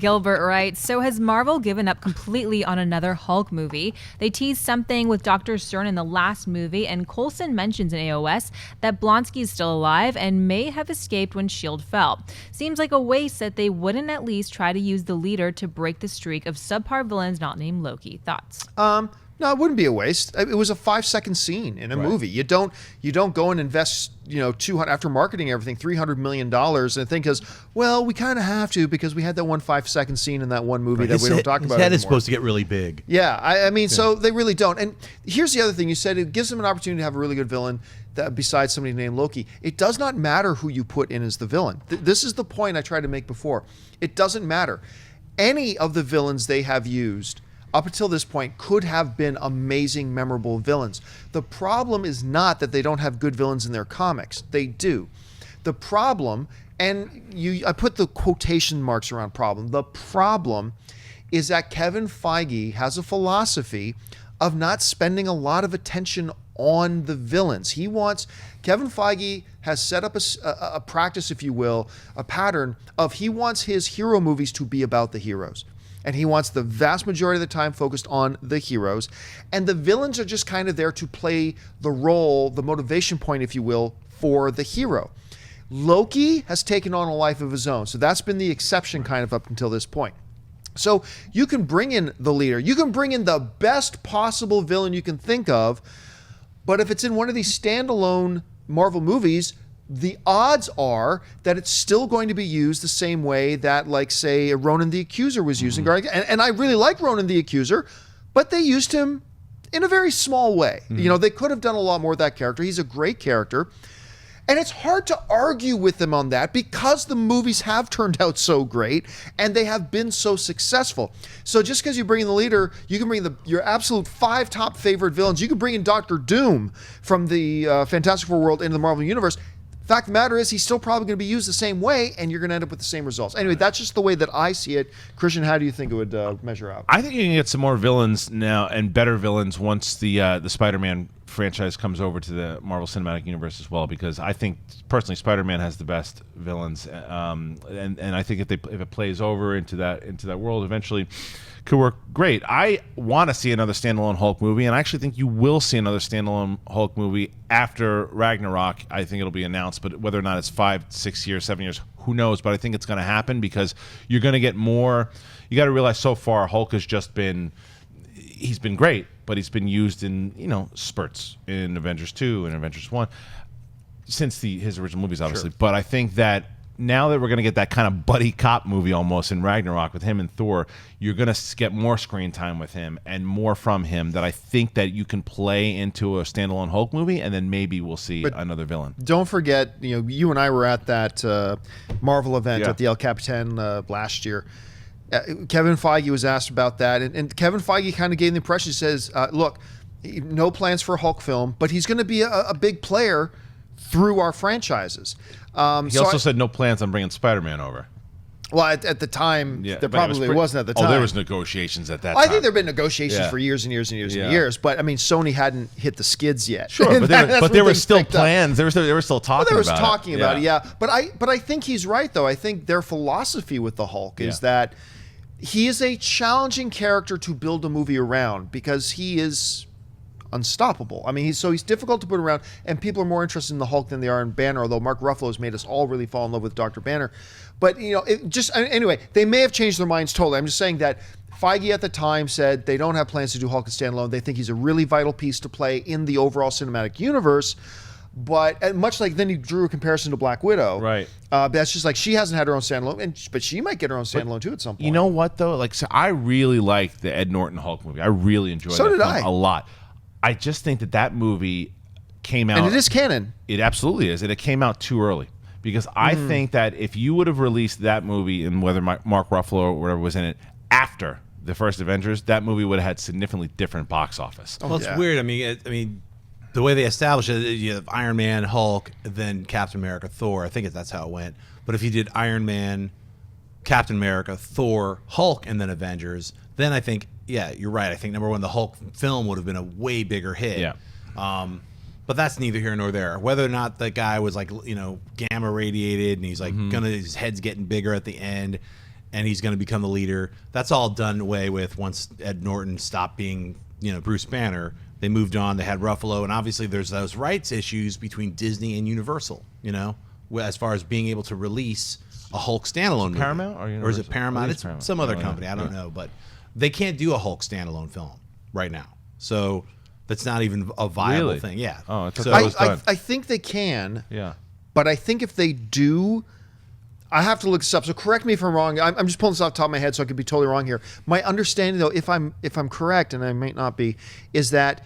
Gilbert writes, so has Marvel given up completely on another Hulk movie? They teased something with Dr. Stern in the last movie, and Coleson mentions in AOS that Blonski is still alive and may have escaped when S.H.I.E.L.D. fell. Seems like a waste that they wouldn't at least try to use the leader to break the streak of subpar villains not named Loki. Thoughts? No, it wouldn't be a waste. It was a 5-second scene in a movie. You don't go and invest, 200 after marketing everything, $300 million and think well, we kind of have to because we had that one 5-second scene in that one movie that we don't talk about anymore. His head is supposed to get really big. Yeah, I mean, so they really don't. And here's the other thing you said: it gives them an opportunity to have a really good villain besides somebody named Loki. It does not matter who you put in as the villain. This is the point I tried to make before. It doesn't matter. Any of the villains they have used up until this point could have been amazing, memorable villains. The problem is not that they don't have good villains in their comics. They do. The problem, and I put the quotation marks around problem, the problem is that Kevin Feige has a philosophy of not spending a lot of attention on the villains. Kevin Feige has set up a practice, if you will, a pattern of he wants his hero movies to be about the heroes. And he wants the vast majority of the time focused on the heroes. And the villains are just kind of there to play the role, the motivation point, if you will, for the hero. Loki has taken on a life of his own. So that's been the exception kind of up until this point. So you can bring in the leader. You can bring in the best possible villain you can think of. But if it's in one of these standalone Marvel movies, the odds are that it's still going to be used the same way that, like, say, Ronan the Accuser was used in Guardians. And I really like Ronan the Accuser, but they used him in a very small way. They could have done a lot more with that character. He's a great character. And it's hard to argue with them on that because the movies have turned out so great and they have been so successful. So just because you bring in the leader, you can bring your absolute 5 top favorite villains. You can bring in Doctor Doom from the Fantastic Four world into the Marvel Universe. Fact of the matter is, he's still probably going to be used the same way, and you're going to end up with the same results. Anyway, that's just the way that I see it. Christian, how do you think it would measure out? I think you can get some more villains now and better villains once the Spider-Man franchise comes over to the Marvel Cinematic Universe as well, because I think personally Spider-Man has the best villains, and I think if it plays over into that world eventually, could work great. I want to see another standalone Hulk movie, and I actually think you will see another standalone Hulk movie after Ragnarok. I think it'll be announced, but whether or not it's 5, 6 years, 7 years, who knows? But I think it's going to happen because you're going to get more. You got to realize so far Hulk has just been. He's been great, but he's been used in spurts in Avengers 2 and Avengers 1 since his original movies, obviously. Sure. But I think that now that we're going to get that kind of buddy cop movie almost in Ragnarok with him and Thor, you're going to get more screen time with him and more from him that I think that you can play into a standalone Hulk movie, and then maybe we'll see another villain. Don't forget, you and I were at that Marvel event at the El Capitan last year. Kevin Feige was asked about that, and Kevin Feige kind of gave the impression, he says, look, no plans for a Hulk film, but he's going to be a big player through our franchises. He also said no plans on bringing Spider-Man over. Well, at the time, there probably wasn't at the time. Oh, there was negotiations at that time. I think there have been negotiations for years and years and years and years. But, I mean, Sony hadn't hit the skids yet. Sure, but there were still plans. They were still talking about it. Talking about it, yeah. But I think he's right, though. I think their philosophy with the Hulk is that he is a challenging character to build a movie around because he is unstoppable. I mean, he's difficult to put around, and people are more interested in the Hulk than they are in Banner, although Mark Ruffalo has made us all really fall in love with Dr. Banner. But, anyway, they may have changed their minds totally. I'm just saying that Feige at the time said they don't have plans to do Hulk as standalone. They think he's a really vital piece to play in the overall cinematic universe. But much like then he drew a comparison to Black Widow. Right. That's just like she hasn't had her own standalone, but she might get her own standalone too at some point. You know what, though? So I really like the Ed Norton Hulk movie. I really enjoyed that film a lot. I just think that movie came out... And it is canon. It absolutely is. And it came out too early. Because I think that if you would have released that movie, and whether Mark Ruffalo or whatever was in it, after the first Avengers, that movie would have had significantly different box office. Well, it's weird. I mean, the way they established it, you have Iron Man, Hulk, then Captain America, Thor. I think that's how it went. But if you did Iron Man, Captain America, Thor, Hulk, and then Avengers, then I think, you're right. I think number one, the Hulk film would have been a way bigger hit. Yeah. But that's neither here nor there. Whether or not the guy was gamma radiated and he's his head's getting bigger at the end, and he's going to become the leader. That's all done away with once Ed Norton stopped being, Bruce Banner. They moved on. They had Ruffalo, and obviously there's those rights issues between Disney and Universal. As far as being able to release a Hulk standalone movie. Paramount or is it Paramount? It's Paramount. some other company. I don't know, but they can't do a Hulk standalone film right now. So that's not even a viable Really? thing. Yeah. Oh, I thought so that was done. I think they can. Yeah. But I think if they do, I have to look this up. So correct me if I'm wrong. I'm just pulling this off the top of my head, so I could be totally wrong here. My understanding, though, if I'm correct, and I might not be, is that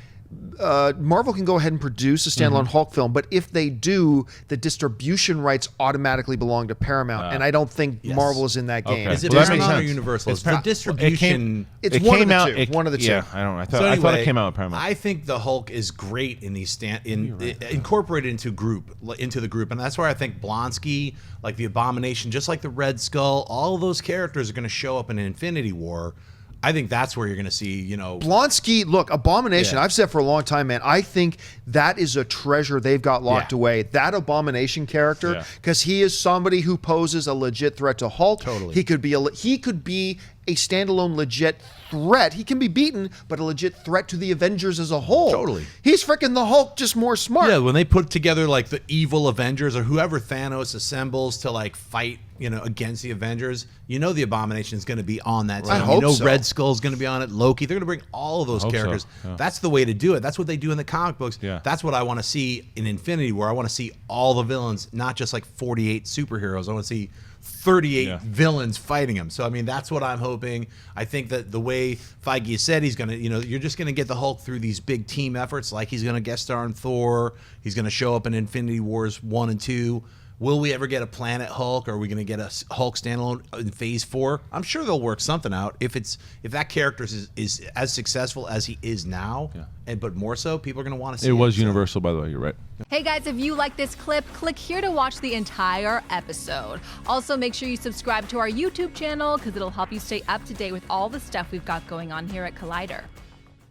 Marvel can go ahead and produce a standalone Hulk film, but if they do, the distribution rights automatically belong to Paramount, and I don't think Marvel is in that game. Okay. Is it Well, that makes Paramount or sense. Universal? It's For not- distribution. It's It one came of out. the two. One of the two. Yeah, I don't know. I thought, So I thought anyway, it came out with Paramount. I think the Hulk is great in these incorporated into the group, and that's where I think Blonski, like the Abomination, just like the Red Skull, all of those characters are going to show up in Infinity War. I think that's where you're going to see, Blonski, look, Abomination, Yeah. I've said for a long time, man, I think that is a treasure they've got locked Yeah. away. That Abomination character, Yeah. because he is somebody who poses a legit threat to Hulk. Totally. He could be a standalone legit threat. He can be beaten, but a legit threat to the Avengers as a whole. Totally. He's freaking the Hulk, just more smart. Yeah, when they put together like the evil Avengers or whoever Thanos assembles to like fight, against the Avengers, the Abomination is going to be on that team. I hope so. Red Skull's going to be on it. Loki, they're going to bring all of those Hope so, characters. yeah. That's the way to do it. That's what they do in the comic books. Yeah. That's what I want to see in Infinity War. I want to see all the villains, not just like 48 superheroes. I want to see 38 villains fighting him. So, that's what I'm hoping. I think that the way Feige said he's going to, you're just going to get the Hulk through these big team efforts. Like he's going to guest star in Thor. He's going to show up in Infinity Wars 1 and 2. Will we ever get a Planet Hulk? Or are we going to get a Hulk standalone in Phase 4? I'm sure they'll work something out. If that character is as successful as he is now, but more so, people are going to want to see it. It was Universal, by the way. You're right. Hey guys, if you like this clip, click here to watch the entire episode. Also, make sure you subscribe to our YouTube channel because it'll help you stay up to date with all the stuff we've got going on here at Collider.